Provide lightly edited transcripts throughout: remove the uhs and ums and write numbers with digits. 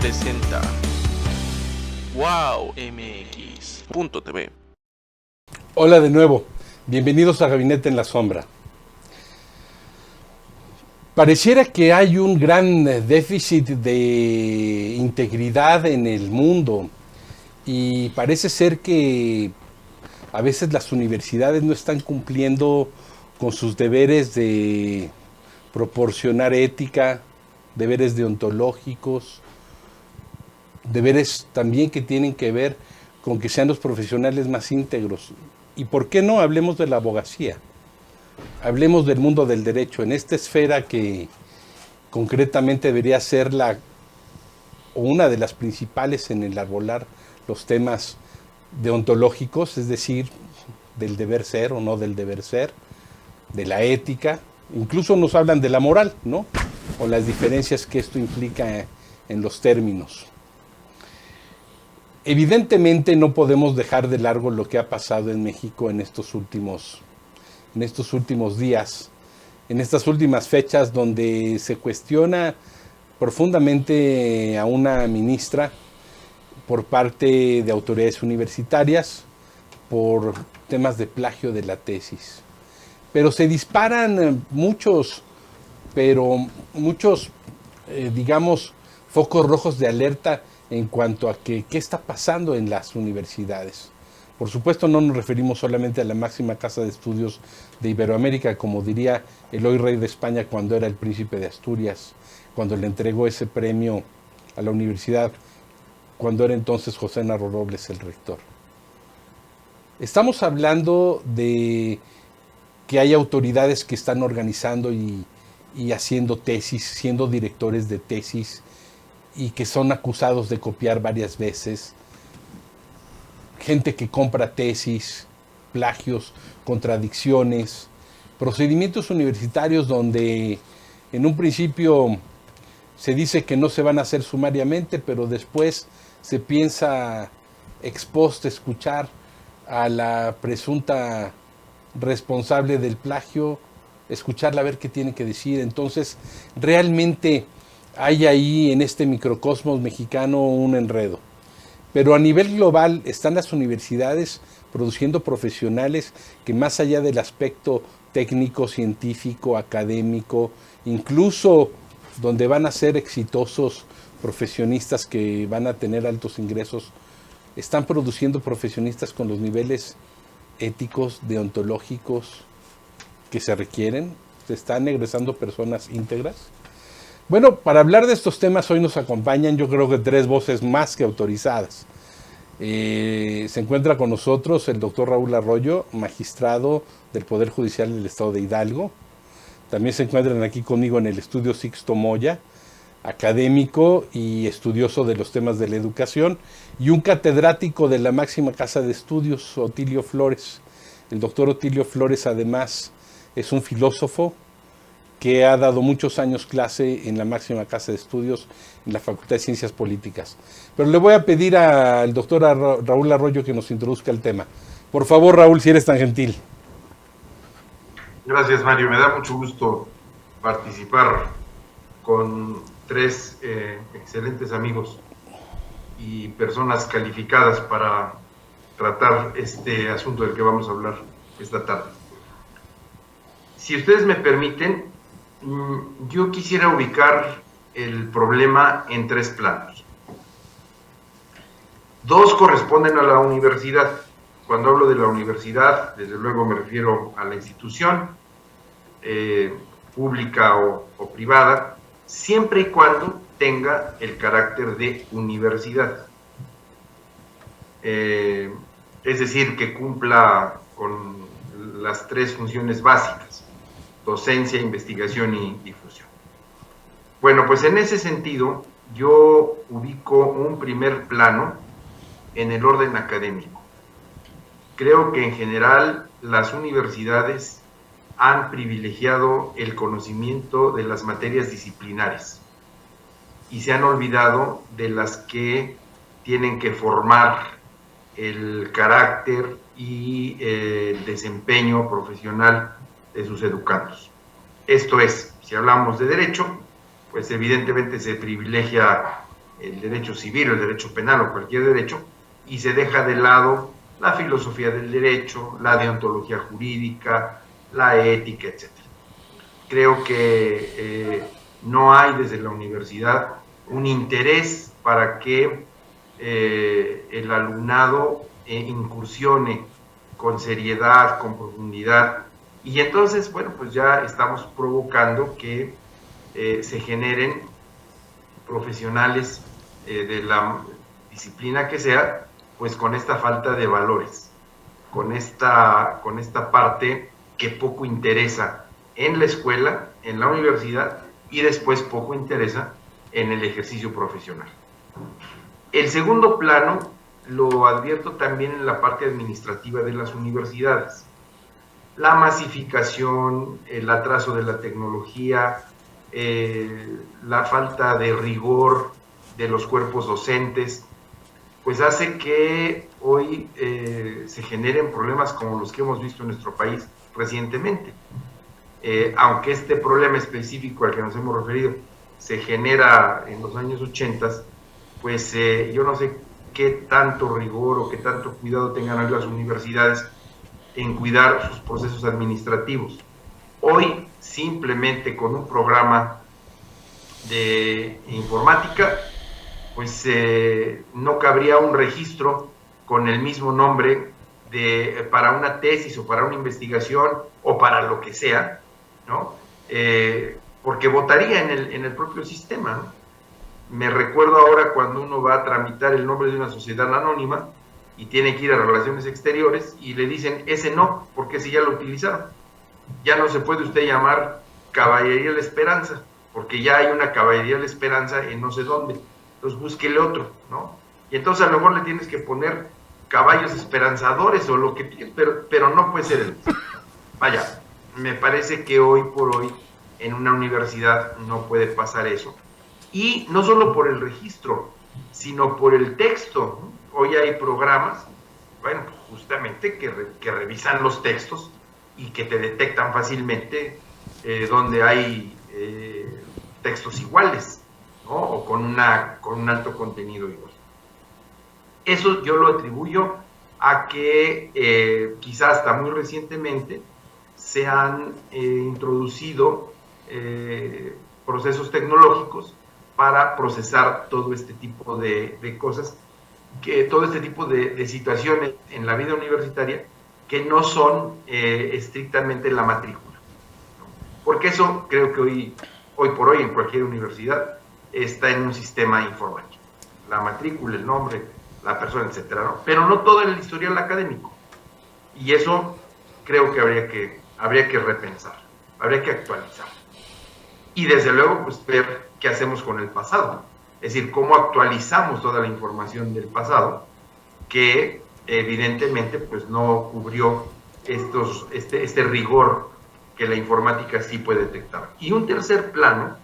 presenta wowmx.tv. Hola de nuevo, bienvenidos a Gabinete en la Sombra. Pareciera que hay un gran déficit de integridad en el mundo y parece ser que a veces las universidades no están cumpliendo con sus deberes de proporcionar ética, deberes deontológicos, deberes también que tienen que ver con que sean los profesionales más íntegros. ¿Y por qué no hablemos de la abogacía? Hablemos del mundo del derecho, en esta esfera que concretamente debería ser una de las principales en enarbolar los temas deontológicos, es decir, del deber ser o no del deber ser, de la ética, incluso nos hablan de la moral, ¿no? O las diferencias que esto implica en los términos. Evidentemente no podemos dejar de largo lo que ha pasado en México en estos últimos días, en estas últimas fechas donde se cuestiona profundamente a una ministra por parte de autoridades universitarias por temas de plagio de la tesis. Pero se disparan muchos, digamos, focos rojos de alerta en cuanto a qué está pasando en las universidades. Por supuesto no nos referimos solamente a la máxima casa de estudios de Iberoamérica, como diría el hoy rey de España cuando era el príncipe de Asturias, cuando le entregó ese premio a la universidad, cuando era entonces José Narro Robles el rector. Estamos hablando de que hay autoridades que están organizando y haciendo tesis, siendo directores de tesis, y que son acusados de copiar varias veces, gente que compra tesis, plagios, contradicciones, procedimientos universitarios donde en un principio se dice que no se van a hacer sumariamente, pero después se piensa ex post escuchar a la presunta responsable del plagio, escucharla a ver qué tiene que decir. Entonces, realmente hay ahí en este microcosmos mexicano un enredo. Pero a nivel global están las universidades produciendo profesionales que más allá del aspecto técnico, científico, académico, incluso donde van a ser exitosos profesionistas que van a tener altos ingresos, están produciendo profesionistas con los niveles éticos, deontológicos que se requieren. Se están egresando personas íntegras. Bueno, para hablar de estos temas hoy nos acompañan, yo creo que 3 voces más que autorizadas. Se encuentra con nosotros el doctor Raúl Arroyo, magistrado del Poder Judicial del Estado de Hidalgo. También se encuentran aquí conmigo en el estudio Sixto Moya, académico y estudioso de los temas de la educación, y un catedrático de la máxima casa de estudios, Otilio Flores. El doctor Otilio Flores además es un filósofo que ha dado muchos años clase en la máxima casa de estudios en la Facultad de Ciencias Políticas. Pero le voy a pedir al doctor Raúl Arroyo que nos introduzca el tema. Por favor, Raúl, si eres tan gentil. Gracias, Mario. Me da mucho gusto participar con 3 excelentes amigos y personas calificadas para tratar este asunto del que vamos a hablar esta tarde. Si ustedes me permiten, yo quisiera ubicar el problema en 3 planos. 2 corresponden a la universidad. Cuando hablo de la universidad, desde luego me refiero a la institución, pública o privada, siempre y cuando tenga el carácter de universidad. Es decir, que cumpla con las 3 funciones básicas: docencia, investigación y difusión. Bueno, pues en ese sentido, yo ubico un primer plano en el orden académico. Creo que en general las universidades han privilegiado el conocimiento de las materias disciplinares y se han olvidado de las que tienen que formar el carácter y el desempeño profesional de sus educandos. Esto es, si hablamos de derecho, pues evidentemente se privilegia el derecho civil, el derecho penal o cualquier derecho, y se deja de lado la filosofía del derecho, la deontología jurídica, la ética, etc. Creo que no hay desde la universidad un interés para que el alumnado incursione con seriedad, con profundidad, y entonces, bueno, pues ya estamos provocando que se generen profesionales de la disciplina que sea, pues con esta falta de valores, con esta parte que poco interesa en la escuela, en la universidad, y después poco interesa en el ejercicio profesional. El segundo plano lo advierto también en la parte administrativa de las universidades. La masificación, el atraso de la tecnología, la falta de rigor de los cuerpos docentes, pues hace que hoy se generen problemas como los que hemos visto en nuestro país recientemente. Aunque este problema específico al que nos hemos referido se genera en los años 80, pues yo no sé qué tanto rigor o qué tanto cuidado tengan hoy las universidades en cuidar sus procesos administrativos. Hoy, simplemente con un programa de informática, pues no cabría un registro con el mismo nombre para una tesis o para una investigación o para lo que sea, ¿no? Porque votaría en el propio sistema, ¿no? Me recuerdo ahora cuando uno va a tramitar el nombre de una sociedad anónima y tiene que ir a Relaciones Exteriores y le dicen, ese no, porque ese ya lo utilizaron. Ya no se puede usted llamar Caballería de la Esperanza, porque ya hay una Caballería de la Esperanza en no sé dónde. Entonces búsquele otro, ¿no? Y entonces a lo mejor le tienes que poner Caballos Esperanzadores o lo que quieras, pero no puede ser el mismo. Vaya, me parece que hoy por hoy en una universidad no puede pasar eso. Y no solo por el registro, sino por el texto. Hoy hay programas, bueno, justamente que revisan los textos y que te detectan fácilmente donde hay textos iguales, ¿no? O con un alto contenido igual. Eso yo lo atribuyo a que quizás hasta muy recientemente se han introducido procesos tecnológicos para procesar todo este tipo de cosas, todo este tipo de situaciones en la vida universitaria que no son estrictamente la matrícula, ¿no? Porque eso creo que hoy por hoy en cualquier universidad está en un sistema informático. La matrícula, el nombre, la persona, etcétera, ¿no? Pero no todo en el historial académico. Y eso creo que habría que repensar, habría que actualizar. Y desde luego, pues ver qué hacemos con el pasado. Es decir, cómo actualizamos toda la información del pasado que evidentemente pues no cubrió este rigor que la informática sí puede detectar. Y un tercer plano,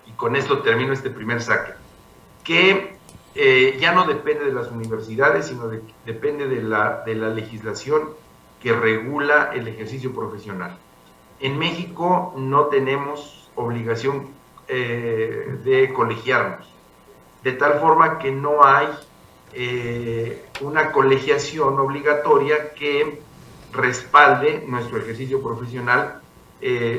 y con esto termino este primer saque, que ya no depende de las universidades, sino depende de la legislación que regula el ejercicio profesional. En México no tenemos obligación de colegiarnos, de tal forma que no hay una colegiación obligatoria que respalde nuestro ejercicio profesional,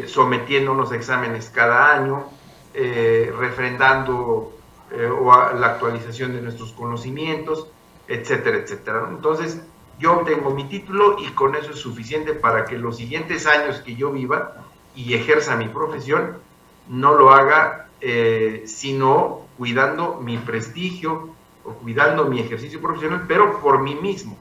sometiéndonos a exámenes cada año, refrendando la actualización de nuestros conocimientos, etcétera, etcétera. Entonces, yo obtengo mi título y con eso es suficiente para que los siguientes años que yo viva y ejerza mi profesión, no lo haga sino cuidando mi prestigio o cuidando mi ejercicio profesional, pero por mí mismo,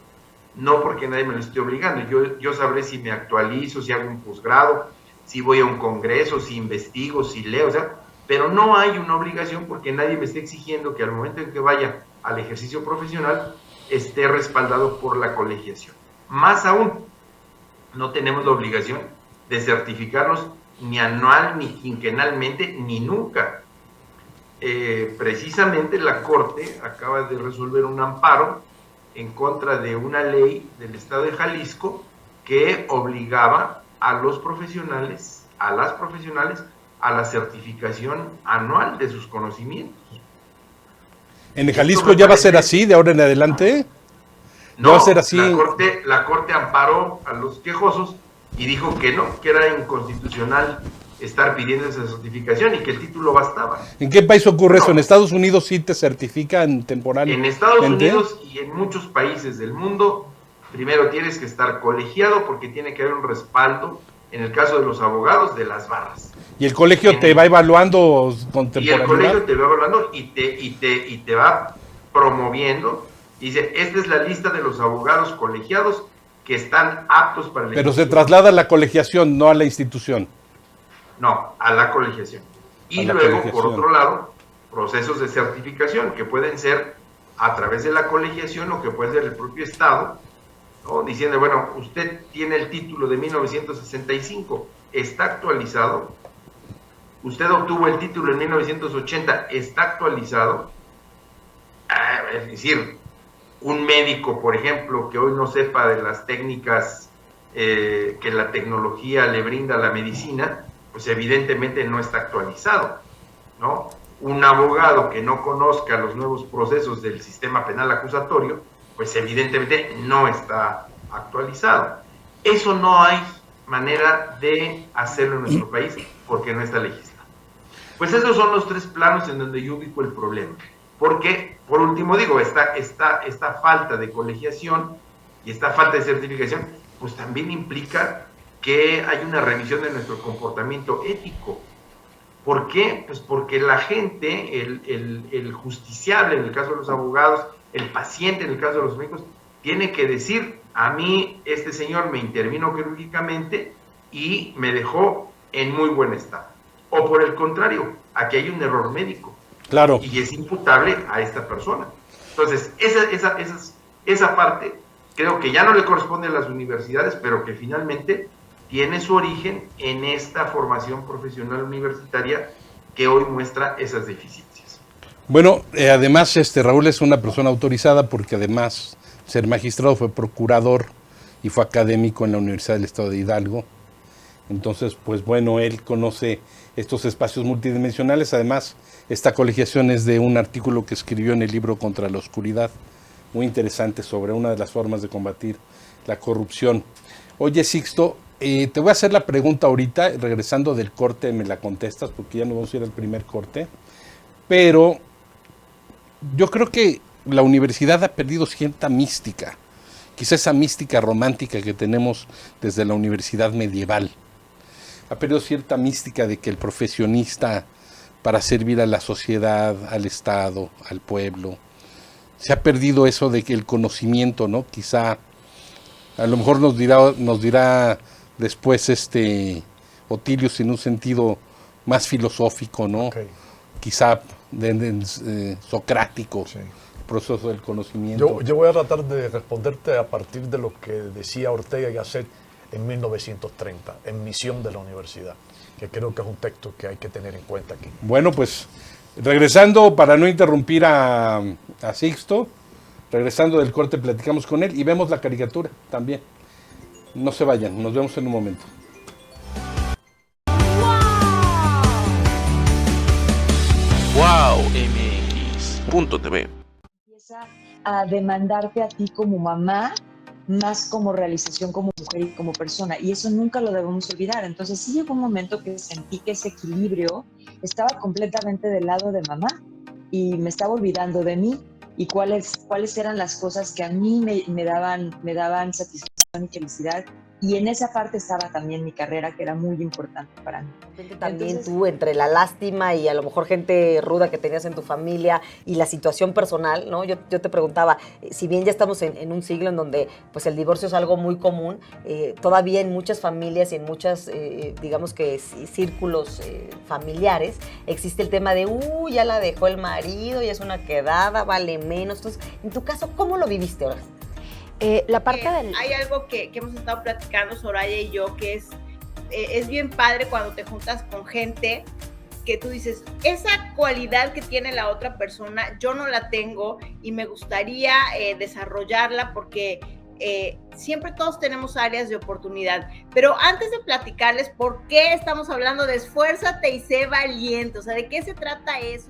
no porque nadie me lo esté obligando. Yo sabré si me actualizo, si hago un posgrado, si voy a un congreso, si investigo, si leo, o sea, pero no hay una obligación porque nadie me esté exigiendo que al momento en que vaya al ejercicio profesional esté respaldado por la colegiación. Más aún, no tenemos la obligación de certificarnos ni anual, ni quinquenalmente, ni nunca. Precisamente la Corte acaba de resolver un amparo en contra de una ley del Estado de Jalisco que obligaba a los profesionales, a las profesionales, a la certificación anual de sus conocimientos. ¿En Jalisco ya va a ser así de ahora en adelante? No, va a ser así. La corte amparó a los quejosos y dijo que no, que era inconstitucional estar pidiendo esa certificación y que el título bastaba. ¿En qué país ocurre eso? ¿En Estados Unidos sí te certifican temporalmente? En Estados Unidos y en muchos países del mundo, primero tienes que estar colegiado porque tiene que haber un respaldo, en el caso de los abogados, de las barras. ¿Y el colegio te va evaluando con temporalidad? Y el colegio te va evaluando y te va promoviendo. Dice, esta es la lista de los abogados colegiados que están aptos para el Pero se traslada a la colegiación, no a la institución. No, a la colegiación. Y luego, por otro lado, procesos de certificación que pueden ser a través de la colegiación o que puede ser el propio Estado, ¿no? Diciendo, bueno, usted tiene el título de 1965, está actualizado. Usted obtuvo el título en 1980, está actualizado. Es decir, un médico, por ejemplo, que hoy no sepa de las técnicas que la tecnología le brinda a la medicina, pues evidentemente no está actualizado, ¿no? Un abogado que no conozca los nuevos procesos del sistema penal acusatorio, pues evidentemente no está actualizado. Eso no hay manera de hacerlo en nuestro país porque no está legislado. Pues esos son los tres planos en donde yo ubico el problema. Porque, por último digo, esta falta de colegiación y esta falta de certificación, pues también implica que hay una revisión de nuestro comportamiento ético. ¿Por qué? Pues porque la gente, el justiciable en el caso de los abogados, el paciente en el caso de los médicos, tiene que decir, a mí este señor me intervino quirúrgicamente y me dejó en muy buen estado. O por el contrario, aquí hay un error médico. Claro. Y es imputable a esta persona. Entonces, esa parte creo que ya no le corresponde a las universidades, pero que finalmente tiene su origen en esta formación profesional universitaria que hoy muestra esas deficiencias. Bueno, además Raúl es una persona autorizada porque además ser magistrado, fue procurador y fue académico en la Universidad del Estado de Hidalgo. Entonces, pues bueno, él conoce estos espacios multidimensionales. Además, esta colegiación es de un artículo que escribió en el libro Contra la Oscuridad, muy interesante sobre una de las formas de combatir la corrupción. Oye, Sixto, te voy a hacer la pregunta ahorita, regresando del corte me la contestas, porque ya nos vamos a ir al primer corte, pero yo creo que la universidad ha perdido cierta mística, quizá esa mística romántica que tenemos desde la universidad medieval. Ha perdido cierta mística de que el profesionista, para servir a la sociedad, al Estado, al pueblo, se ha perdido eso de que el conocimiento, ¿no? Quizá, a lo mejor nos dirá después Otilius en un sentido más filosófico, ¿no? Okay. Quizá socrático, sí. El proceso del conocimiento. Yo voy a tratar de responderte a partir de lo que decía Ortega y Gasset en 1930, en Misión de la Universidad, que creo que es un texto que hay que tener en cuenta aquí. Bueno, pues regresando, para no interrumpir a Sixto, regresando del corte platicamos con él y vemos la caricatura también. No se vayan, nos vemos en un momento. WowMX.tv. Empieza a demandarte a ti como mamá, más como realización como mujer y como persona, y eso nunca lo debemos olvidar. Entonces sí llegó un momento que sentí que ese equilibrio estaba completamente del lado de mamá y me estaba olvidando de mí y cuáles eran las cosas que a mí me daban satisfacción y felicidad. Y en esa parte estaba también mi carrera, que era muy importante para mí. También entonces, tú, entre la lástima y a lo mejor gente ruda que tenías en tu familia y la situación personal, ¿no? Yo te preguntaba, si bien ya estamos en un siglo en donde pues el divorcio es algo muy común, todavía en muchas familias y en muchas, digamos que círculos familiares, existe el tema de, ya la dejó el marido, ya es una quedada, vale menos. Entonces, en tu caso, ¿cómo lo viviste ahora? La parte hay algo que hemos estado platicando Soraya y yo, que es bien padre cuando te juntas con gente que tú dices, esa cualidad que tiene la otra persona, yo no la tengo y me gustaría desarrollarla porque siempre todos tenemos áreas de oportunidad. Pero antes de platicarles por qué estamos hablando de esfuérzate y sé valiente, o sea, ¿de qué se trata eso?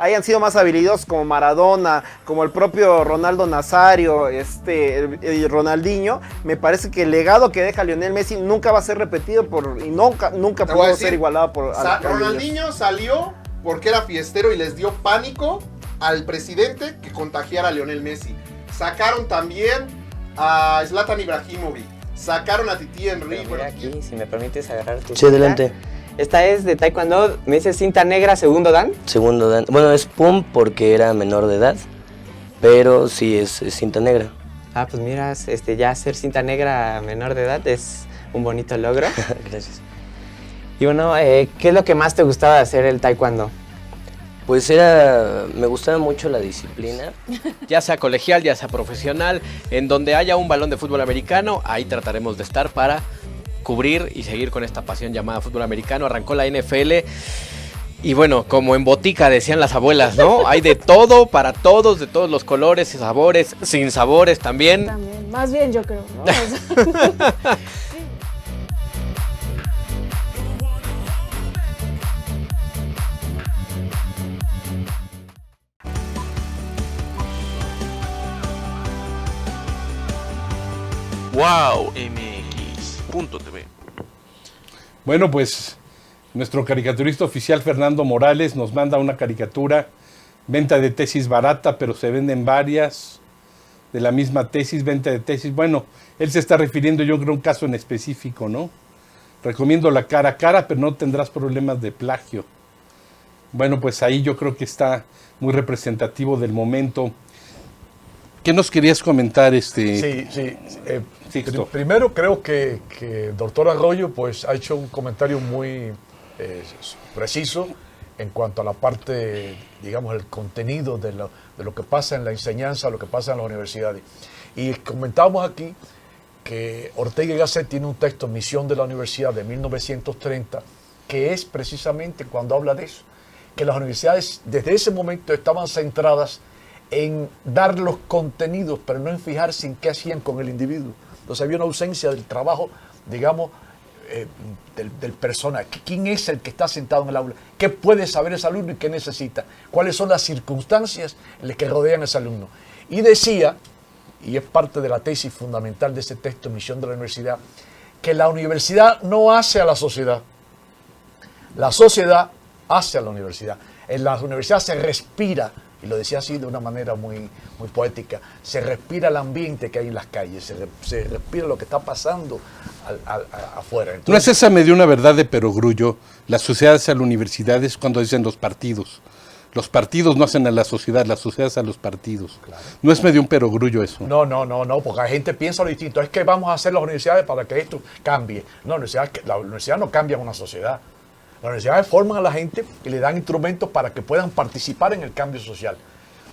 hayan sido más habilidosos como Maradona, como el propio Ronaldo Nazario, el Ronaldinho, me parece que el legado que deja Lionel Messi nunca va a ser repetido y nunca pudo ser igualado por Ronaldinho salió porque era fiestero y les dio pánico al presidente que contagiara a Lionel Messi. Sacaron también a Zlatan Ibrahimovic, sacaron a Titi Henry. Mira aquí, si me permites agarrar tu Sí, adelante. Esta es de Taekwondo, me dice cinta negra, segundo dan. Segundo dan. Bueno, es pum porque era menor de edad, pero sí es cinta negra. Ah, pues mira, ya ser cinta negra menor de edad es un bonito logro. Gracias. Y bueno, ¿qué es lo que más te gustaba de hacer el Taekwondo? Pues me gustaba mucho la disciplina. Ya sea colegial, ya sea profesional, en donde haya un balón de fútbol americano, ahí trataremos de estar para cubrir y seguir con esta pasión llamada fútbol americano. Arrancó la NFL y bueno, como en botica decían las abuelas, ¿no? Hay de todo para todos, de todos los colores y sabores, sin sabores también. También, más bien yo creo, ¿no? Wow MX.tv. Bueno, pues nuestro caricaturista oficial Fernando Morales nos manda una caricatura, venta de tesis barata, pero se venden varias de la misma tesis, venta de tesis. Bueno, él se está refiriendo, yo creo, a un caso en específico, ¿no? Recomiendo la cara a cara, pero no tendrás problemas de plagio. Bueno, pues ahí yo creo que está muy representativo del momento. ¿Qué nos querías comentar, Sí. Primero creo que el doctor Arroyo pues, ha hecho un comentario muy preciso en cuanto a la parte, digamos, el contenido de lo que pasa en la enseñanza, lo que pasa en las universidades. Y comentábamos aquí que Ortega y Gasset tiene un texto, Misión de la Universidad, de 1930, que es precisamente cuando habla de eso, que las universidades desde ese momento estaban centradas en dar los contenidos, pero no en fijarse en qué hacían con el individuo. Entonces había una ausencia del trabajo, digamos, del personal. ¿Quién es el que está sentado en el aula? ¿Qué puede saber ese alumno y qué necesita? ¿Cuáles son las circunstancias en las que rodean a ese alumno? Y decía, y es parte de la tesis fundamental de ese texto, Misión de la Universidad, que la universidad no hace a la sociedad. La sociedad hace a la universidad. En la universidad se respira, y lo decía así de una manera muy poética, se respira el ambiente que hay en las calles, se respira lo que está pasando afuera. Entonces, ¿no es esa medio una verdad de perogrullo? La sociedad hace a la universidad es cuando dicen los partidos. Los partidos no hacen a la sociedad hace a los partidos. Claro. ¿No es medio un perogrullo eso? No, porque la gente piensa lo distinto. Es que vamos a hacer las universidades para que esto cambie. No, la universidad no cambia una sociedad. Las universidades forman a la gente y le dan instrumentos para que puedan participar en el cambio social.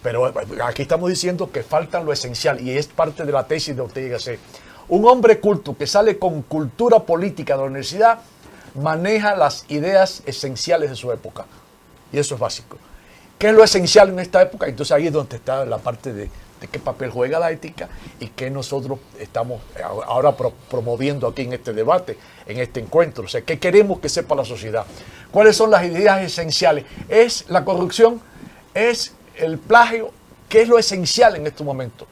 Pero aquí estamos diciendo que falta lo esencial y es parte de la tesis de Ortega y Gasset. Un hombre culto que sale con cultura política de la universidad maneja las ideas esenciales de su época. Y eso es básico. ¿Qué es lo esencial en esta época? Entonces ahí es donde está la parte de qué papel juega la ética y qué nosotros estamos ahora promoviendo aquí en este debate, en este encuentro. O sea, ¿qué queremos que sepa la sociedad? ¿Cuáles son las ideas esenciales? ¿Es la corrupción? ¿Es el plagio? ¿Qué es lo esencial en este momento?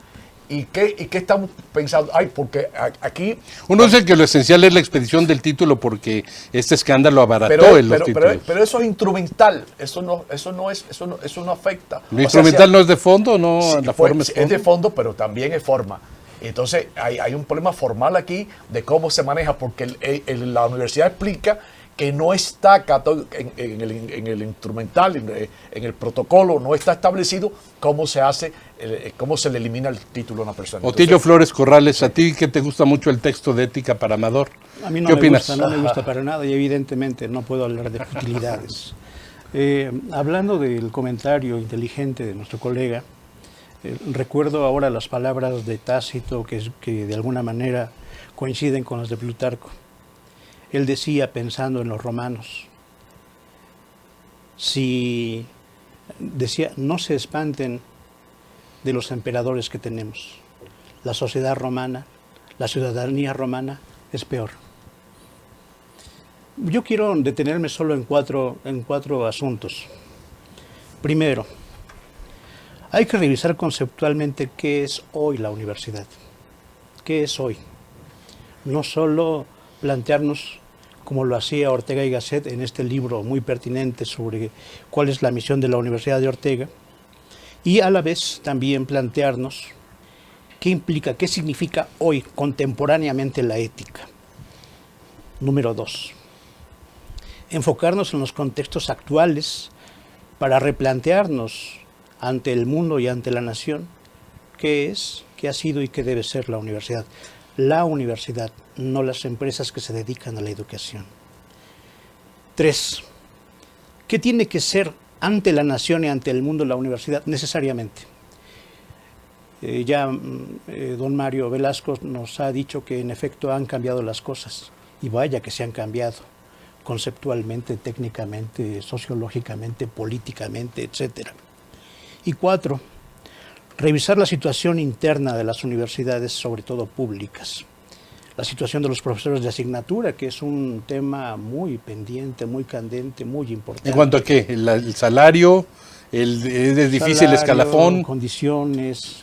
¿Y qué estamos pensando? Porque aquí... Uno dice que lo esencial es la expedición del título porque este escándalo abarató los títulos. Pero eso es instrumental, eso no afecta. ¿Lo instrumental no es de fondo? No, sí, la forma es de fondo, pero también es forma. Entonces hay un problema formal aquí de cómo se maneja, porque la universidad explica que no está en el instrumental, en el protocolo, no está establecido cómo se hace, cómo se le elimina el título a una persona. Otilio Flores Corrales, a ti que te gusta mucho el texto de Ética para Amador, a mí no ¿qué opinas? No me gusta para nada y evidentemente no puedo hablar de futilidades. Hablando del comentario inteligente de nuestro colega, recuerdo ahora las palabras de Tácito que de alguna manera coinciden con las de Plutarco. Él decía, pensando en los romanos, decía, no se espanten de los emperadores que tenemos. La sociedad romana, la ciudadanía romana es peor. Yo quiero detenerme solo en cuatro asuntos. Primero, hay que revisar conceptualmente qué es hoy la universidad. ¿Qué es hoy? No solo plantearnos, como lo hacía Ortega y Gasset en este libro muy pertinente sobre cuál es la misión de la Universidad de Ortega, y a la vez también plantearnos qué implica, qué significa hoy contemporáneamente la ética. Número 2. Enfocarnos en los contextos actuales para replantearnos ante el mundo y ante la nación qué es, qué ha sido y qué debe ser la universidad. La universidad, no las empresas que se dedican a la educación. 3. ¿Qué tiene que ser ante la nación y ante el mundo la universidad? Necesariamente. Don Mario Velasco nos ha dicho que en efecto han cambiado las cosas, y vaya que se han cambiado, conceptualmente, técnicamente, sociológicamente, políticamente, etc. Y 4, revisar la situación interna de las universidades, sobre todo públicas. La situación de los profesores de asignatura, que es un tema muy pendiente, muy candente, muy importante. ¿En cuanto a qué? ¿El salario? ¿Es difícil el escalafón? Condiciones,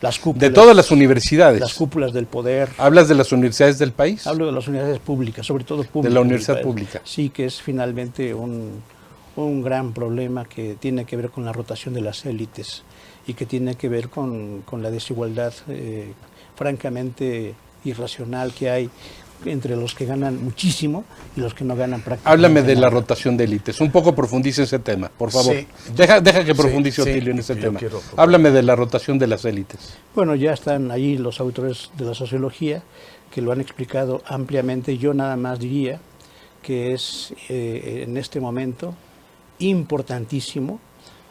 las cúpulas. De todas las universidades. Las cúpulas del poder. ¿Hablas de las universidades del país? Hablo de las universidades públicas, sobre todo públicas. De la universidad pública. Sí, que es finalmente un gran problema que tiene que ver con la rotación de las élites y que tiene que ver con la desigualdad francamente irracional que hay entre los que ganan muchísimo y los que no ganan prácticamente Háblame de nada. la rotación de élites. Un poco profundice ese tema, por favor. Sí. Deja que profundice Otilio en ese tema. Háblame de la rotación de las élites. Bueno, ya están allí los autores de la sociología que lo han explicado ampliamente. Yo nada más diría que es en este momento importantísimo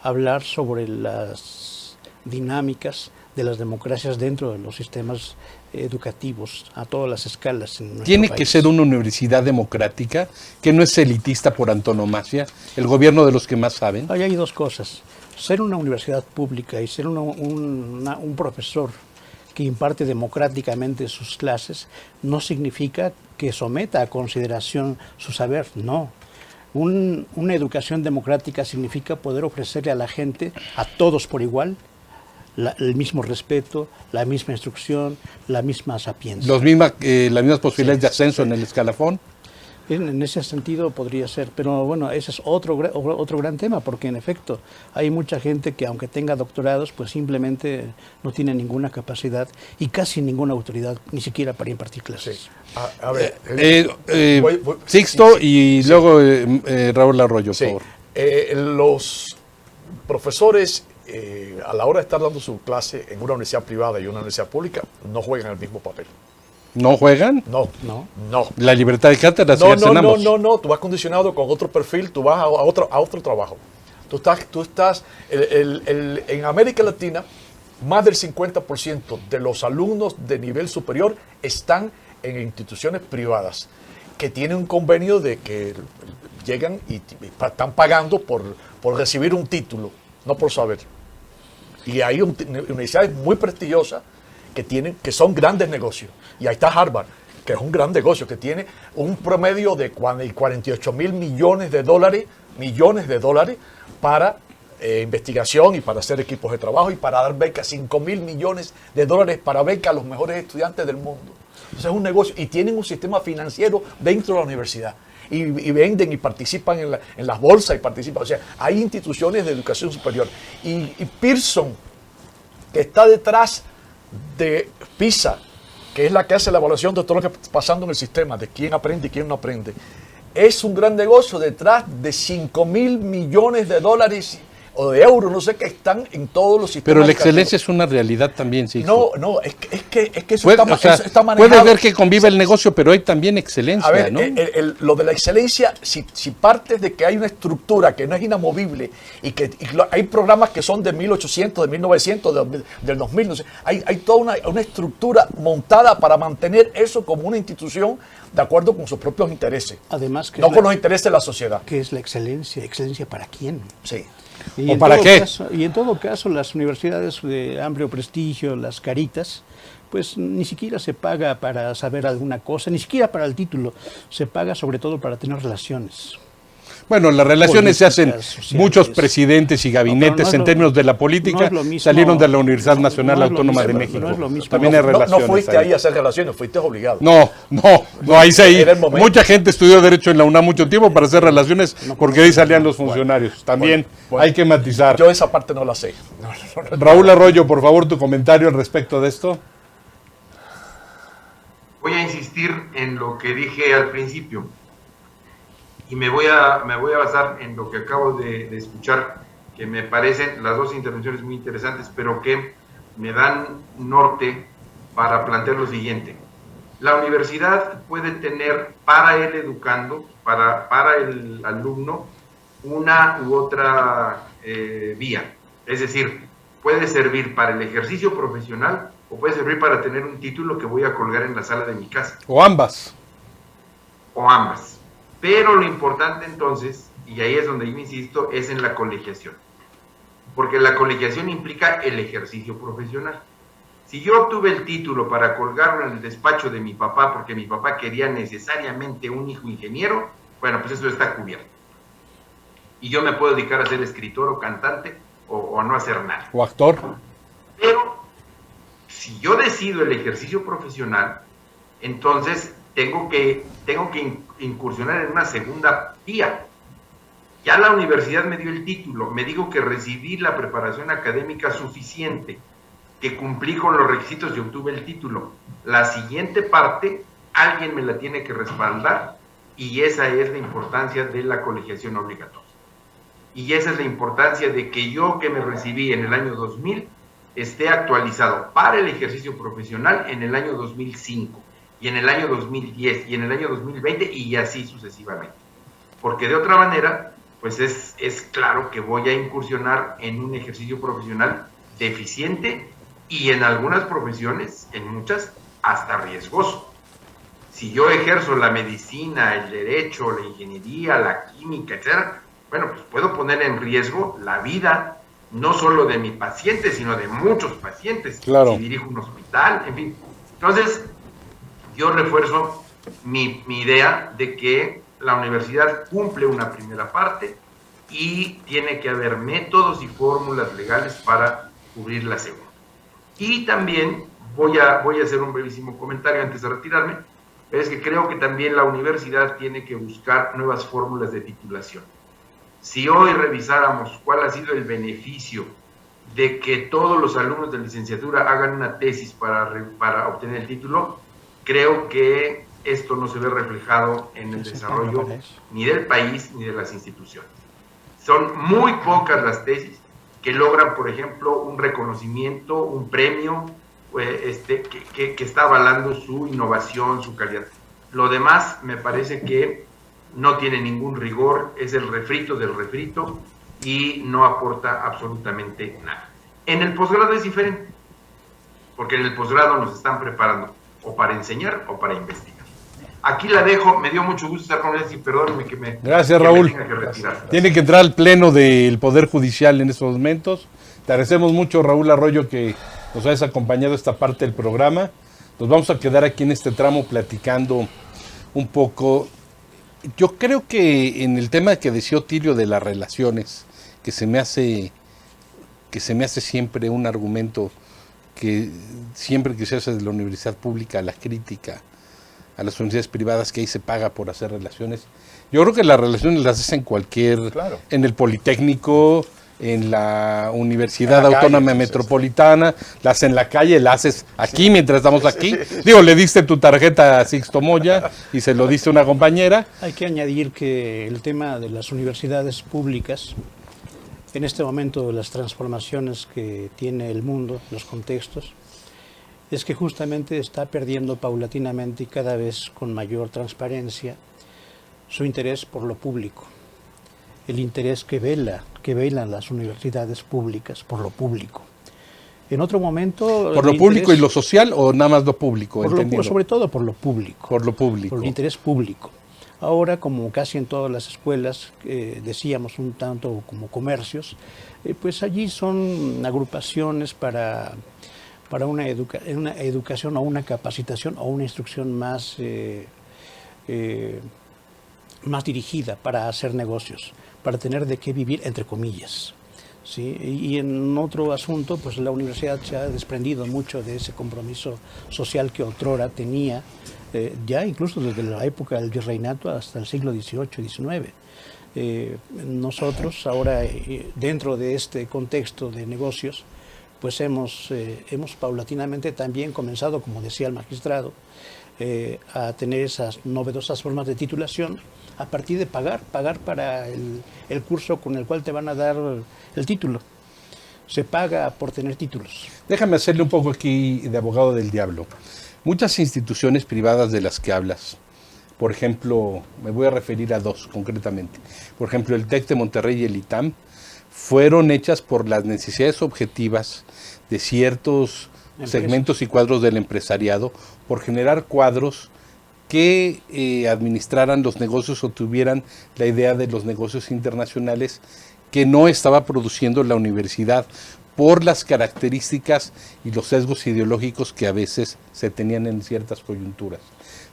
hablar sobre las dinámicas de las democracias dentro de los sistemas educativos a todas las escalas en nuestro Tiene país. que ser una universidad democrática, que no es elitista por antonomasia, el gobierno de los que más saben. Ahí hay dos cosas. Ser una universidad pública y ser un profesor que imparte democráticamente sus clases no significa que someta a consideración su saber, no. Una educación democrática significa poder ofrecerle a la gente, a todos por igual, el mismo respeto, la misma instrucción, la misma sapiencia. Las mismas posibilidades de ascenso en el escalafón. En ese sentido podría ser, pero bueno, ese es otro gran tema, porque en efecto hay mucha gente que aunque tenga doctorados, pues simplemente no tiene ninguna capacidad y casi ninguna autoridad, ni siquiera para impartir clases. Sí. A ver, Sixto y luego Raúl Arroyo, por favor. Los profesores a la hora de estar dando su clase en una universidad privada y una universidad pública no juegan el mismo papel. ¿No juegan? No. La libertad de cátedra No, tú vas condicionado con otro perfil, tú vas a otro trabajo. Tú estás en América Latina, más del 50% de los alumnos de nivel superior están en instituciones privadas que tienen un convenio de que llegan y están pagando por recibir un título, no por saber. Y hay universidades muy prestigiosas que son grandes negocios. Y ahí está Harvard, que es un gran negocio, que tiene un promedio de 48 mil millones de dólares para investigación y para hacer equipos de trabajo y para dar becas, 5 mil millones de dólares para becas a los mejores estudiantes del mundo. Entonces es un negocio y tienen un sistema financiero dentro de la universidad. Y venden y participan en las bolsas y participan. O sea, hay instituciones de educación superior. Y Pearson, que está detrás de PISA, que es la que hace la evaluación de todo lo que está pasando en el sistema, de quién aprende y quién no aprende, es un gran negocio detrás de 5 mil millones de dólares o de euros, no sé, que están en todos los sistemas. Pero la excelencia es una realidad también, sí. No, es que eso está manejado. Puedes ver que convive el negocio, pero hay también excelencia, a ver, ¿no? Lo de la excelencia, si partes de que hay una estructura que no es inamovible y que hay programas que son de 1800, de 1900, del 2000, no sé, hay toda una estructura montada para mantener eso como una institución de acuerdo con sus propios intereses. Además, que no con los intereses de la sociedad. ¿Qué es la excelencia? ¿Excelencia para quién? Sí. ¿O para qué? Y en todo caso, las universidades de amplio prestigio, las caritas, pues ni siquiera se paga para saber alguna cosa, ni siquiera para el título, se paga sobre todo para tener relaciones. Bueno, las relaciones se hacen, políticas, muchos sociales. presidentes y gabinetes en términos de la política salieron de la Universidad Nacional Autónoma de México. También hay relaciones. No fuiste ahí a hacer relaciones, fuiste obligado. No, ahí se Era el momento. mucha gente estudió Derecho en la UNAM mucho tiempo para hacer relaciones, porque ahí salían los funcionarios. También hay que matizar. Yo esa parte no la sé. Raúl Arroyo, por favor, tu comentario al respecto de esto. Voy a insistir en lo que dije al principio y me voy a basar en lo que acabo de escuchar, que me parecen las dos intervenciones muy interesantes, pero que me dan norte para plantear lo siguiente. La universidad puede tener para el educando, para el alumno, una u otra vía. Es decir, puede servir para el ejercicio profesional o puede servir para tener un título que voy a colgar en la sala de mi casa. O ambas. O ambas. Pero lo importante entonces, y ahí es donde yo insisto, es en la colegiación. Porque la colegiación implica el ejercicio profesional. Si yo obtuve el título para colgarlo en el despacho de mi papá porque mi papá quería necesariamente un hijo ingeniero, bueno, pues eso está cubierto. Y yo me puedo dedicar a ser escritor o cantante o a no hacer nada. O actor. Pero si yo decido el ejercicio profesional, entonces tengo que incursionar en una segunda vía. Ya la universidad me dio el título, me dijo que recibí la preparación académica suficiente, que cumplí con los requisitos y obtuve el título. La siguiente parte, alguien me la tiene que respaldar, y esa es la importancia de la colegiación obligatoria. Y esa es la importancia de que yo, que me recibí en el año 2000, esté actualizado para el ejercicio profesional en el año 2005, y en el año 2010, y en el año 2020, y así sucesivamente. Porque de otra manera, pues es claro que voy a incursionar en un ejercicio profesional deficiente y en algunas profesiones, en muchas, hasta riesgoso. Si yo ejerzo la medicina, el derecho, la ingeniería, la química, etcétera, bueno, pues puedo poner en riesgo la vida no solo de mi paciente, sino de muchos pacientes. Claro. Si dirijo un hospital, en fin. Entonces, yo refuerzo mi idea de que la universidad cumple una primera parte y tiene que haber métodos y fórmulas legales para cubrir la segunda. Y también voy a hacer un brevísimo comentario antes de retirarme, es que creo que también la universidad tiene que buscar nuevas fórmulas de titulación. Si hoy revisáramos cuál ha sido el beneficio de que todos los alumnos de licenciatura hagan una tesis para obtener el título, creo que esto no se ve reflejado en el desarrollo ni del país ni de las instituciones. Son muy pocas las tesis que logran, por ejemplo, un reconocimiento, un premio que está avalando su innovación, su calidad. Lo demás me parece que no tiene ningún rigor, es el refrito del refrito y no aporta absolutamente nada. En el posgrado es diferente, porque en el posgrado nos están preparando o para enseñar o para investigar. Aquí la dejo, me dio mucho gusto estar con ustedes y perdónenme que me... Gracias, que Raúl. me tenga que retirar. Tiene que entrar al pleno del Poder Judicial en estos momentos. Te agradecemos mucho, Raúl Arroyo, que nos hayas acompañado esta parte del programa. Nos vamos a quedar aquí en este tramo platicando un poco. Yo creo que en el tema que decía Otilio de las relaciones, que se me hace siempre un argumento que siempre que se hace de la universidad pública, la crítica a las universidades privadas, que ahí se paga por hacer relaciones. Yo creo que las relaciones las hacen en el Politécnico, en la Universidad Autónoma Metropolitana, las en la calle, las haces aquí mientras estamos aquí. Digo, le diste tu tarjeta a Sixto Moya y se lo diste a una compañera. Hay que añadir que el tema de las universidades públicas, en este momento de las transformaciones que tiene el mundo, los contextos, es que justamente está perdiendo paulatinamente y cada vez con mayor transparencia su interés por lo público, el interés que velan las universidades públicas por lo público. En otro momento... ¿Por lo público y lo social o nada más lo público? Sobre todo por lo público. Por lo público. Por el interés público. Ahora, como casi en todas las escuelas, decíamos un tanto como comercios, pues allí son agrupaciones para una educación o una capacitación o una instrucción más más dirigida para hacer negocios, para tener de qué vivir, entre comillas. ¿Sí? Y en otro asunto, pues la universidad se ha desprendido mucho de ese compromiso social que otrora tenía, ya incluso desde la época del virreinato hasta el siglo XVIII, XIX. Nosotros ahora, dentro de este contexto de negocios, pues hemos paulatinamente también comenzado, como decía el magistrado, a tener esas novedosas formas de titulación a partir de pagar para el curso con el cual te van a dar el título. Se paga por tener títulos. Déjame hacerle un poco aquí de abogado del diablo. Muchas instituciones privadas de las que hablas, por ejemplo, me voy a referir a dos concretamente. Por ejemplo, el TEC de Monterrey y el ITAM fueron hechas por las necesidades objetivas de ciertos segmentos y cuadros del empresariado por generar cuadros que administraran los negocios o tuvieran la idea de los negocios internacionales que no estaba produciendo la universidad por las características y los sesgos ideológicos que a veces se tenían en ciertas coyunturas.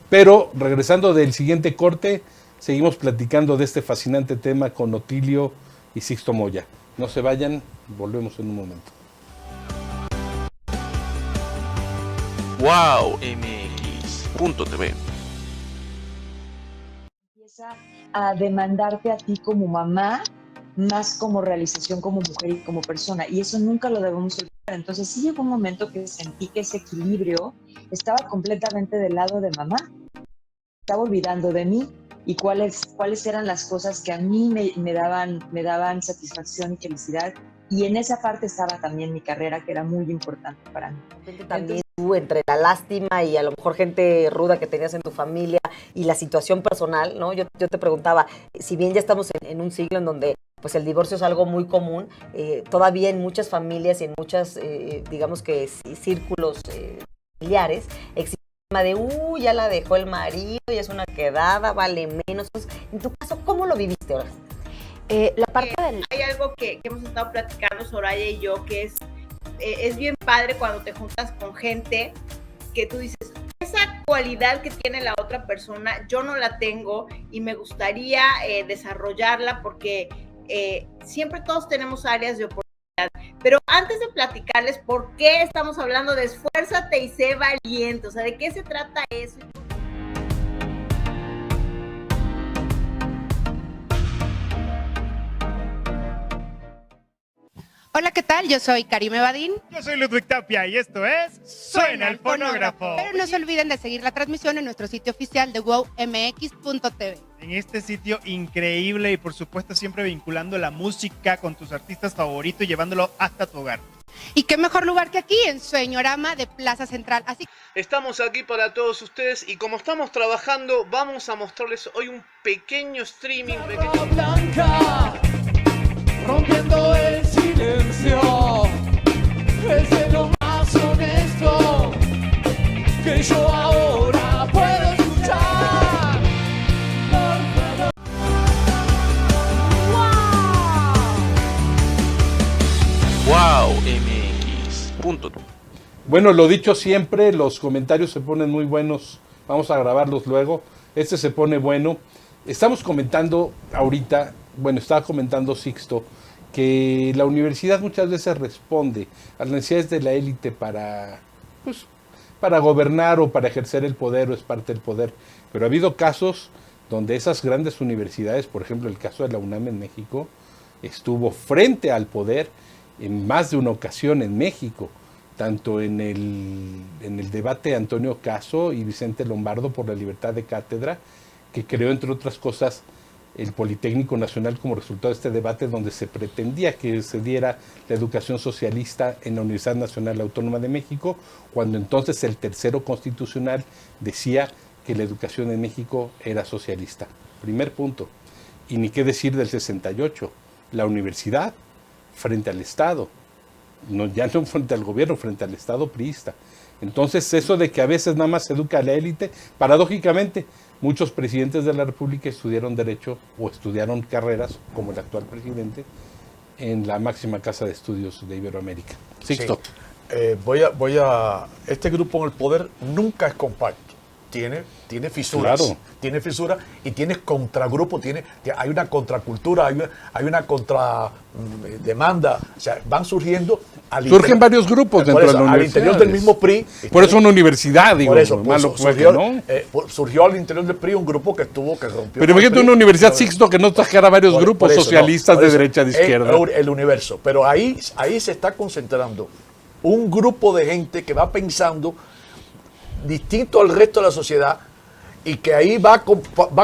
Pero regresando del siguiente corte, seguimos platicando de este fascinante tema con Otilio y Sixto Moya. No se vayan, volvemos en un momento. wowmx.tv. Empieza a demandarte a ti como mamá, más como realización como mujer y como persona, y eso nunca lo debemos olvidar. Entonces sí llegó un momento que sentí que ese equilibrio estaba completamente del lado de mamá, estaba olvidando de mí y cuáles eran las cosas que a mí me daban satisfacción y felicidad, y en esa parte estaba también mi carrera, que era muy importante para mí. También tú, entre la lástima y a lo mejor gente ruda que tenías en tu familia y la situación personal, ¿no? Yo te preguntaba, si bien ya estamos en un siglo en donde pues el divorcio es algo muy común, todavía en muchas familias y en muchas, digamos que círculos familiares, existe el tema de, ya la dejó el marido, ya es una quedada, vale menos. Entonces, en tu caso, ¿cómo lo viviste ahora? La parte hay algo que hemos estado platicando Soraya y yo, que es bien padre cuando te juntas con gente que tú dices, esa cualidad que tiene la otra persona, yo no la tengo y me gustaría desarrollarla porque siempre todos tenemos áreas de oportunidad. Pero antes de platicarles por qué estamos hablando de esfuérzate y sé valiente, o sea, ¿de qué se trata eso? Hola, ¿qué tal? Yo soy Karime Badín. Yo soy Ludwig Tapia y esto es Suena el Fonógrafo. Pero no se olviden de seguir la transmisión en nuestro sitio oficial de wowmx.tv. En este sitio increíble y por supuesto siempre vinculando la música con tus artistas favoritos y llevándolo hasta tu hogar. Y qué mejor lugar que aquí, en Sueñorama de Plaza Central. Así Estamos aquí para todos ustedes y como estamos trabajando, vamos a mostrarles hoy un pequeño streaming. Blanca, rompiendo el silencio, es de lo más honesto que yo ahora puedo escuchar. wowmx.tv. Bueno, lo dicho siempre, los comentarios se ponen muy buenos. Vamos a grabarlos luego. Este se pone bueno. Estamos comentando ahorita, bueno, estaba comentando Sixto, que la universidad muchas veces responde a las necesidades de la élite para gobernar o para ejercer el poder o es parte del poder. Pero ha habido casos donde esas grandes universidades, por ejemplo el caso de la UNAM en México, estuvo frente al poder en más de una ocasión en México, tanto en el debate de Antonio Caso y Vicente Lombardo por la libertad de cátedra, que creó entre otras cosas el Politécnico Nacional como resultado de este debate donde se pretendía que se diera la educación socialista en la Universidad Nacional Autónoma de México, cuando entonces el tercero constitucional decía que la educación en México era socialista. Primer punto. Y ni qué decir del 68, la universidad frente al Estado, ya no frente al gobierno, frente al Estado priista. Entonces eso de que a veces nada más se educa a la élite, paradójicamente, muchos presidentes de la República estudiaron Derecho o estudiaron carreras, como el actual presidente, en la máxima casa de estudios de Iberoamérica. Sixto. Sí. Este grupo en el poder nunca es compacto. tiene fisuras. Claro. Tiene fisuras y tiene contragrupo, hay una contracultura, hay una contrademanda. O sea, van surgiendo. Surgen varios grupos dentro de la universidad. Al interior del mismo PRI. Por eso una universidad, digo. Por eso, malo surgió, ¿no? surgió al interior del PRI un grupo que rompió. Pero imagínate una universidad Sixto que no sacara varios grupos socialistas de derecha, de izquierda. El universo. Pero ahí se está concentrando un grupo de gente que va pensando distinto al resto de la sociedad y que ahí va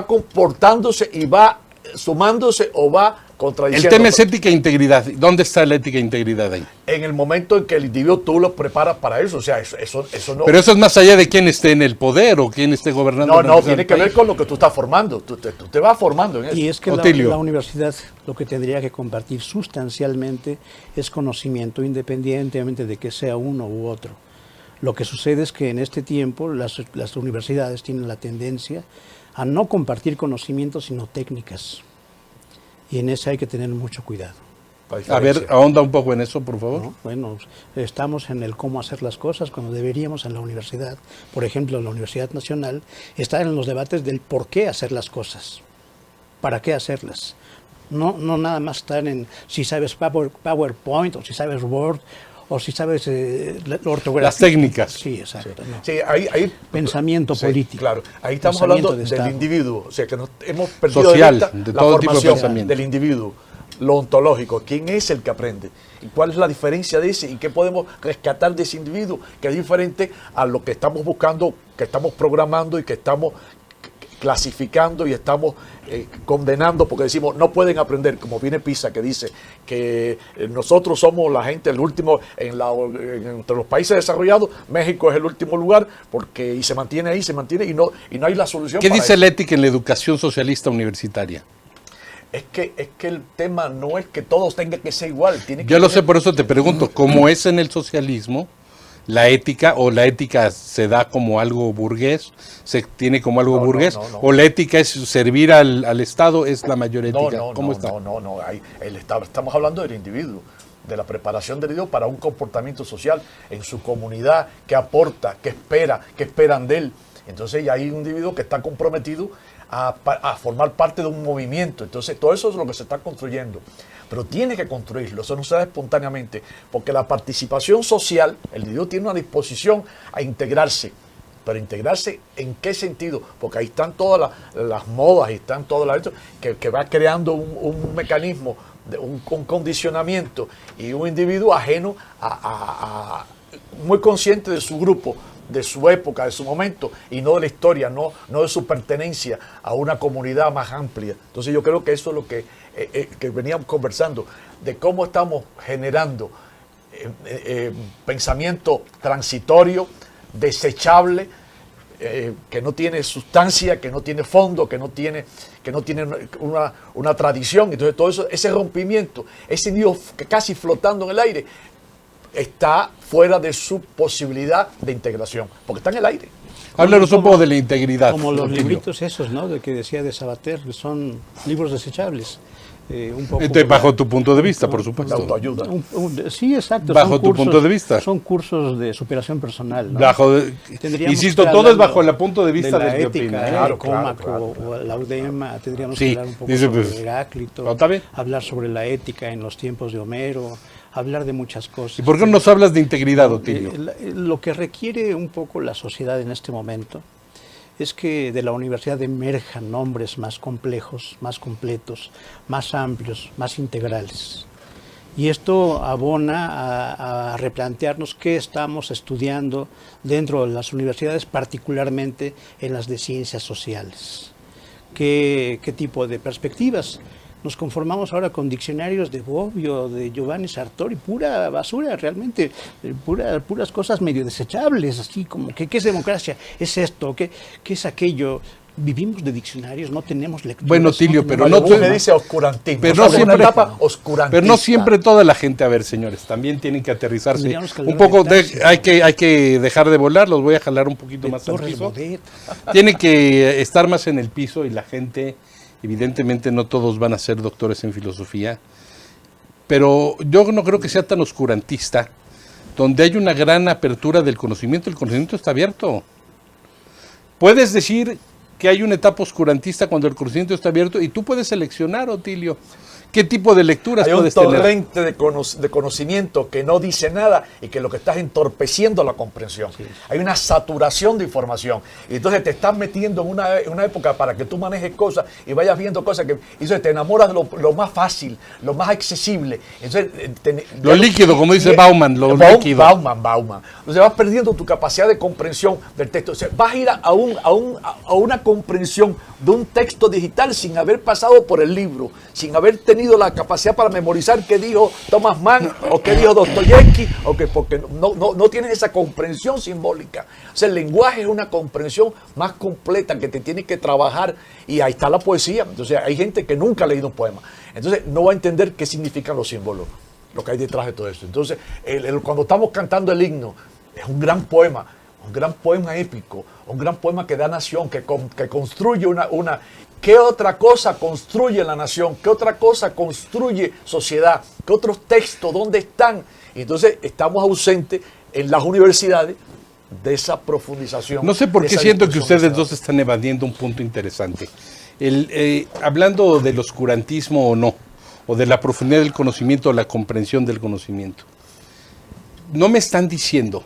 comportándose y va sumándose o va contradiciendo. El tema es ética e integridad. ¿Dónde está la ética e integridad ahí? En el momento en que el individuo tú lo preparas para eso, o sea, eso no. Pero eso es más allá de quién esté en el poder o quién esté gobernando. No, tiene que ver con lo que tú estás formando. Tú te vas formando en eso. Y es que la universidad lo que tendría que compartir sustancialmente es conocimiento, independientemente de que sea uno u otro. Lo que sucede es que en este tiempo las universidades tienen la tendencia a no compartir conocimientos, sino técnicas. Y en eso hay que tener mucho cuidado. A ver, ahonda un poco en eso, por favor. ¿No? Bueno, estamos en el cómo hacer las cosas cuando deberíamos en la universidad, por ejemplo, la Universidad Nacional, estar en los debates del por qué hacer las cosas, para qué hacerlas. No nada más estar en si sabes PowerPoint o si sabes Word o si sabes ortografía. Las técnicas. Sí, exacto. Sí. No. Sí, hay pensamiento político. Claro, ahí estamos hablando del individuo, o sea que hemos perdido social, de vista de la todo tipo de formación pensamiento del individuo, lo ontológico, quién es el que aprende y cuál es la diferencia de ese y qué podemos rescatar de ese individuo que es diferente a lo que estamos buscando, que estamos programando y que estamos clasificando y estamos condenando porque decimos no pueden aprender, como viene PISA que dice que nosotros somos la gente el último entre los países desarrollados. México es el último lugar porque y se mantiene ahí y no hay la solución. ¿Qué dice la ética en la educación socialista universitaria? Es que el tema no es que todos tengan que ser igual. Yo lo sé, por eso te pregunto, ¿cómo es en el socialismo la ética, o la ética se da como algo burgués, se tiene como algo burgués, no. O la ética es servir al Estado, es la mayor ética? ¿Cómo está? No, estamos hablando del individuo, de la preparación del individuo para un comportamiento social en su comunidad, que aporta, que esperan de él. Entonces ya hay un individuo que está comprometido a formar parte de un movimiento. Entonces todo eso es lo que se está construyendo. Pero tiene que construirlo, eso no se da espontáneamente, porque la participación social, el individuo tiene una disposición a integrarse, pero integrarse ¿en qué sentido? Porque ahí están todas las modas y están todas las que va creando un mecanismo, un condicionamiento y un individuo ajeno muy consciente de su grupo, de su época, de su momento y no de la historia, no de su pertenencia a una comunidad más amplia. Entonces yo creo que eso es lo que veníamos conversando, de cómo estamos generando pensamiento transitorio, desechable, que no tiene sustancia, que no tiene fondo, que no tiene una tradición. Entonces todo eso, ese rompimiento, ese nido casi flotando en el aire, está fuera de su posibilidad de integración, porque está en el aire. Háblanos un poco de la integridad. Como los libritos esos, ¿no? De que decía de Sabater, que son libros desechables. Un poco bajo tu punto de vista, por supuesto. De autoayuda. Sí, exacto. Bajo tu punto de vista. Son cursos de superación personal, ¿no? Insisto, todo es bajo el punto de vista de la ética, claro, o la UDEMA, tendríamos que hablar un poco sobre Heráclito, hablar sobre la ética en los tiempos de Homero, hablar de muchas cosas. ¿Y por qué no nos hablas de integridad, Otilio? Lo que requiere un poco la sociedad en este momento es que de la universidad emerjan nombres más complejos, más completos, más amplios, más integrales. Y esto abona a replantearnos qué estamos estudiando dentro de las universidades, particularmente en las de ciencias sociales. ¿Qué tipo de perspectivas? Nos conformamos ahora con diccionarios de Bobbio, de Giovanni Sartori, pura basura realmente, puras cosas medio desechables, así como, ¿qué es democracia? ¿Es esto? ¿Qué es aquello? Vivimos de diccionarios, no tenemos lecturas. Bueno, Tilio, pero no me dice oscurantismo. Pero no siempre toda la gente, a ver, señores, también tienen que aterrizarse un poco. Hay que dejar de volar, los voy a jalar un poquito más al piso. Tiene que estar más en el piso y la gente, evidentemente no todos van a ser doctores en filosofía, pero yo no creo que sea tan oscurantista, donde hay una gran apertura del conocimiento. El conocimiento está abierto. puedes decir que hay una etapa oscurantista cuando el conocimiento está abierto y tú puedes seleccionar, Otilio, qué tipo de lecturas puedes tener. Hay un torrente de conocimiento que no dice nada y que lo que estás entorpeciendo la comprensión. Sí. Hay una saturación de información. Y entonces te estás metiendo en una época para que tú manejes cosas y vayas viendo cosas que... Y entonces te enamoras de lo más fácil, lo más accesible. Entonces, lo líquido, como dice Bauman, lo líquido. Bauman. Entonces vas perdiendo tu capacidad de comprensión del texto. O sea, vas a ir a una comprensión de un texto digital sin haber pasado por el libro, sin haber tenido la capacidad para memorizar qué dijo Thomas Mann o qué dijo Dostoyevsky, porque no tienes esa comprensión simbólica. O sea, el lenguaje es una comprensión más completa que te tiene que trabajar, y ahí está la poesía. Entonces hay gente que nunca ha leído un poema, entonces no va a entender qué significan los símbolos, lo que hay detrás de todo esto. Entonces cuando estamos cantando el himno, es un gran poema épico, un gran poema que da nación, que construye una ¿qué otra cosa construye la nación? ¿Qué otra cosa construye sociedad? ¿Qué otros textos? ¿Dónde están? Y entonces estamos ausentes en las universidades de esa profundización. No sé por qué siento que ustedes dos están evadiendo un punto interesante. Hablando del oscurantismo o no, o de la profundidad del conocimiento o la comprensión del conocimiento. No me están diciendo,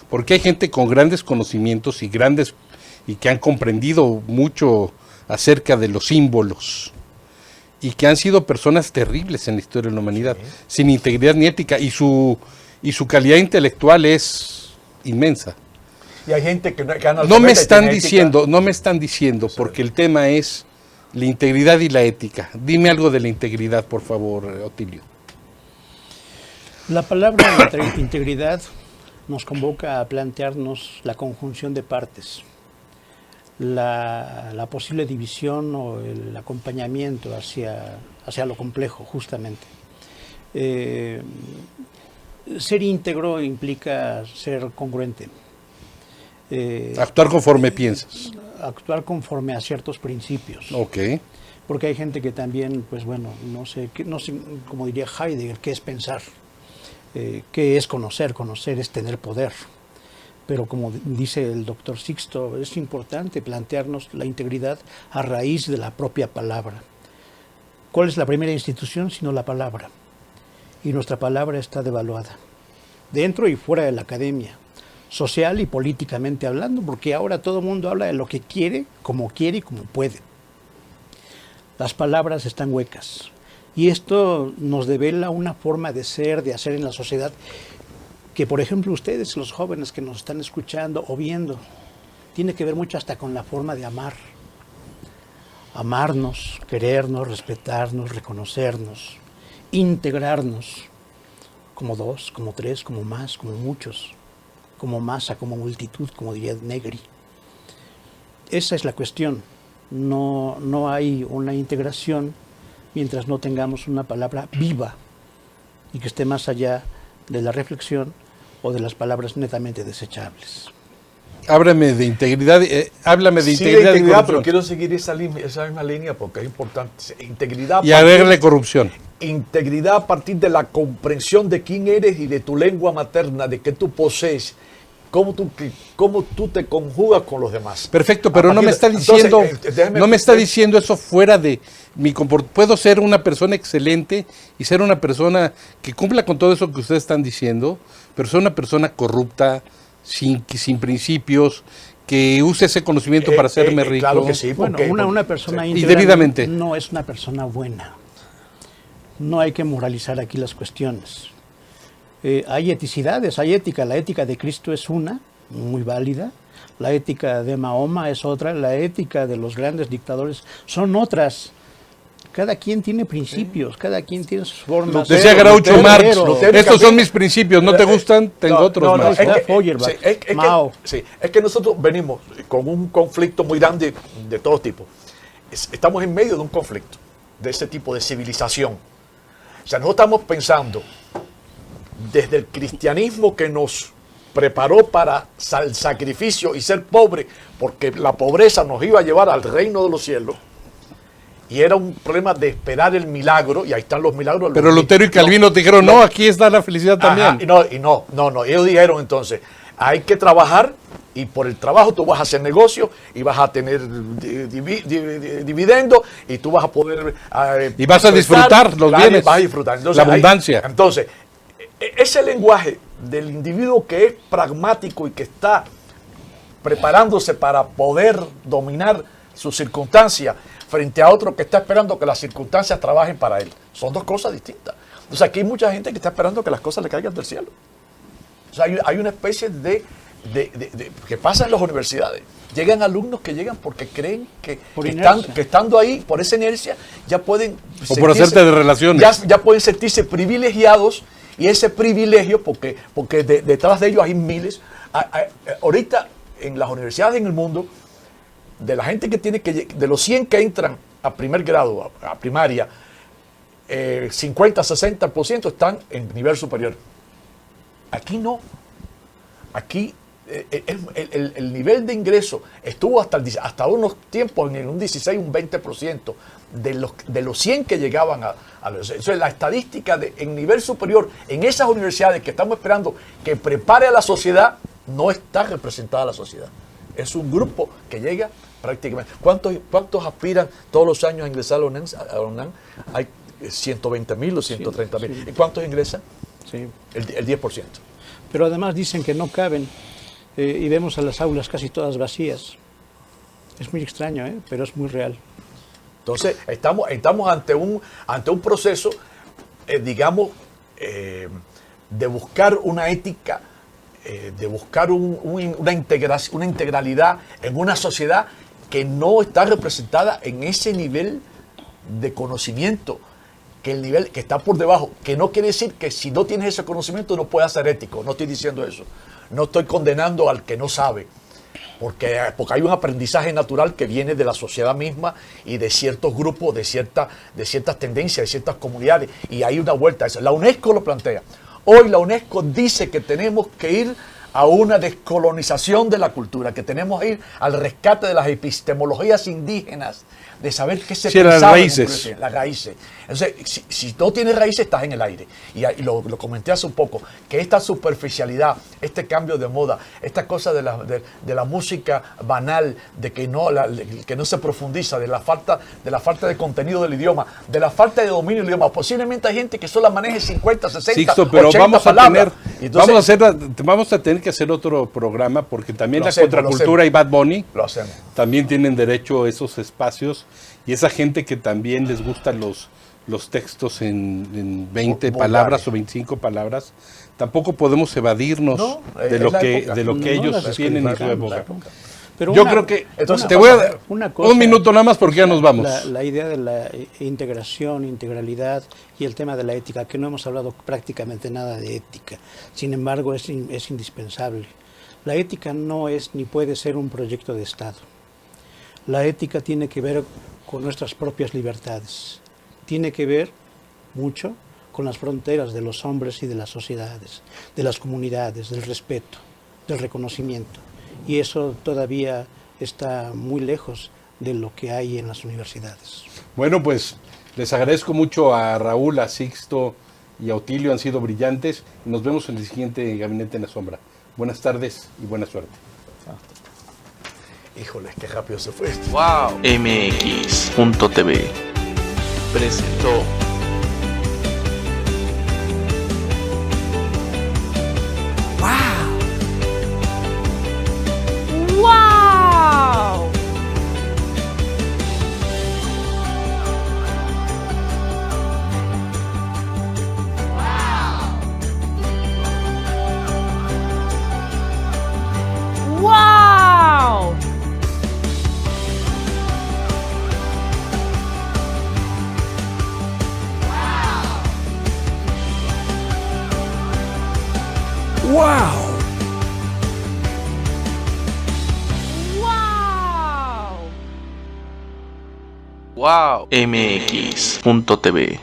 porque hay gente con grandes conocimientos y que han comprendido mucho acerca de los símbolos y que han sido personas terribles en la historia de la humanidad, sin integridad ni ética, y su calidad intelectual es inmensa. Y hay gente que no me están diciendo, porque el tema es la integridad y la ética. Dime algo de la integridad, por favor, Otilio. La palabra integridad nos convoca a plantearnos la conjunción de partes, la posible división o el acompañamiento hacia lo complejo, justamente. Ser íntegro implica ser congruente. Actuar conforme piensas. Actuar conforme a ciertos principios. Ok. Porque hay gente que también, pues bueno, no sé, como diría Heidegger, ¿qué es pensar? ¿Qué es conocer? Conocer es tener poder. Pero como dice el doctor Sixto, es importante plantearnos la integridad a raíz de la propia palabra. ¿Cuál es la primera institución sino la palabra? Y nuestra palabra está devaluada, dentro y fuera de la academia, social y políticamente hablando, porque ahora todo el mundo habla de lo que quiere y como puede. Las palabras están huecas. Y esto nos devela una forma de ser, de hacer en la sociedad, que por ejemplo ustedes, los jóvenes que nos están escuchando o viendo, tiene que ver mucho hasta con la forma de amar. Amarnos, querernos, respetarnos, reconocernos, integrarnos como dos, como tres, como más, como muchos, como masa, como multitud, como diría Negri. Esa es la cuestión. No hay una integración mientras no tengamos una palabra viva y que esté más allá de la reflexión o de las palabras netamente desechables. Háblame de integridad, integridad, pero quiero seguir esa misma línea porque es importante. Integridad y agregarle corrupción. Integridad a partir de la comprensión de quién eres y de tu lengua materna, de qué tú posees, cómo tú te conjugas con los demás. Perfecto, pero no me está diciendo, diciendo eso fuera de mi comportamiento. Puedo ser una persona excelente y ser una persona que cumpla con todo eso que ustedes están diciendo, pero ser una persona corrupta, sin principios, que use ese conocimiento para hacerme rico. Claro que sí. Bueno, una persona íntegra indebidamente no es una persona buena. No hay que moralizar aquí las cuestiones. Hay eticidades, hay ética. La ética de Cristo es una, muy válida. La ética de Mahoma es otra. La ética de los grandes dictadores son otras. Cada quien tiene principios, cada quien tiene sus formas. Decía Groucho Marx, estos son mis principios, ¿no te gustan? Tengo otros más. Es que nosotros venimos con un conflicto muy grande de todo tipo. Estamos en medio de un conflicto de ese tipo de civilización. O sea, nosotros estamos pensando desde el cristianismo que nos preparó para el sacrificio y ser pobre, porque la pobreza nos iba a llevar al reino de los cielos. Y era un problema de esperar el milagro, y ahí están los milagros. Pero Lutero y Calvino te dijeron, no, aquí está la felicidad también. No, ellos dijeron entonces, hay que trabajar y por el trabajo tú vas a hacer negocio y vas a tener dividendo y tú vas a poder... y vas a disfrutar los bienes, vas a disfrutar. Entonces, la abundancia. Entonces, ese lenguaje del individuo que es pragmático y que está preparándose para poder dominar sus circunstancias frente a otro que está esperando que las circunstancias trabajen para él. Son dos cosas distintas. Entonces aquí hay mucha gente que está esperando que las cosas le caigan del cielo. O sea, hay una especie de que pasa en las universidades. Llegan alumnos que llegan porque creen que estando ahí, por esa inercia, ya pueden... O por hacerte de relaciones. Ya pueden sentirse privilegiados, y ese privilegio, porque detrás de ellos hay miles. Ahorita, en las universidades en el mundo, de la gente que tiene que... De los 100 que entran a primer grado, a primaria, 50-60% están en nivel superior. Aquí no. Aquí el nivel de ingreso estuvo hasta unos tiempos en un 16, un 20% de los 100 que llegaban a los... Entonces, la estadística en nivel superior, en esas universidades que estamos esperando que prepare a la sociedad, no está representada la sociedad. Es un grupo que llega prácticamente... ¿Cuántos aspiran todos los años a ingresar a la UNAM? Hay 120,000 o 130,000. Sí. ¿Y cuántos ingresan? Sí. El 10%. Pero además dicen que no caben y vemos a las aulas casi todas vacías. Es muy extraño, pero es muy real. Entonces, estamos ante un proceso, digamos, de buscar una ética, de buscar una integralidad en una sociedad que no está representada en ese nivel de conocimiento, que el nivel que está por debajo, que no quiere decir que si no tienes ese conocimiento no puedas ser ético. No estoy diciendo eso. No estoy condenando al que no sabe. Porque hay un aprendizaje natural que viene de la sociedad misma y de ciertos grupos, de ciertas tendencias, de ciertas comunidades, y hay una vuelta a eso. La UNESCO lo plantea. Hoy la UNESCO dice que tenemos que ir a una descolonización de la cultura, que tenemos que ir al rescate de las epistemologías indígenas, de saber qué se pensaba. Las raíces. Las raíces. Entonces, si no tienes raíces, estás en el aire. Y lo comenté hace un poco, que esta superficialidad, este cambio de moda, esta cosa de la música banal, de que no se profundiza, de la falta de contenido del idioma, de la falta de dominio del idioma. Posiblemente hay gente que solo maneje 50, 60, Sixto, pero 80 vamos palabras. vamos a tener que hacer otro programa, porque también la contracultura y Bad Bunny también tienen derecho a esos espacios, y esa gente que también les gustan los textos en 20 palabras o 25 palabras, tampoco podemos evadirnos de lo que ellos tienen en su época. Pero yo creo que te voy a dar un minuto nada más porque ya nos vamos. La idea de la integración, integralidad y el tema de la ética, que no hemos hablado prácticamente nada de ética, sin embargo es indispensable. La ética no es ni puede ser un proyecto de Estado. La ética tiene que ver con nuestras propias libertades, tiene que ver mucho con las fronteras de los hombres y de las sociedades, de las comunidades, del respeto, del reconocimiento. Y eso todavía está muy lejos de lo que hay en las universidades. Bueno, pues les agradezco mucho a Raúl, a Sixto y a Otilio, han sido brillantes. Nos vemos en el siguiente Gabinete en la Sombra. Buenas tardes y buena suerte. Híjole, qué rápido se fue esto. ¡Wow! MX.tv presentó ¡Wow! ¡Wow! ¡Wow! ¡Wow! MX.tv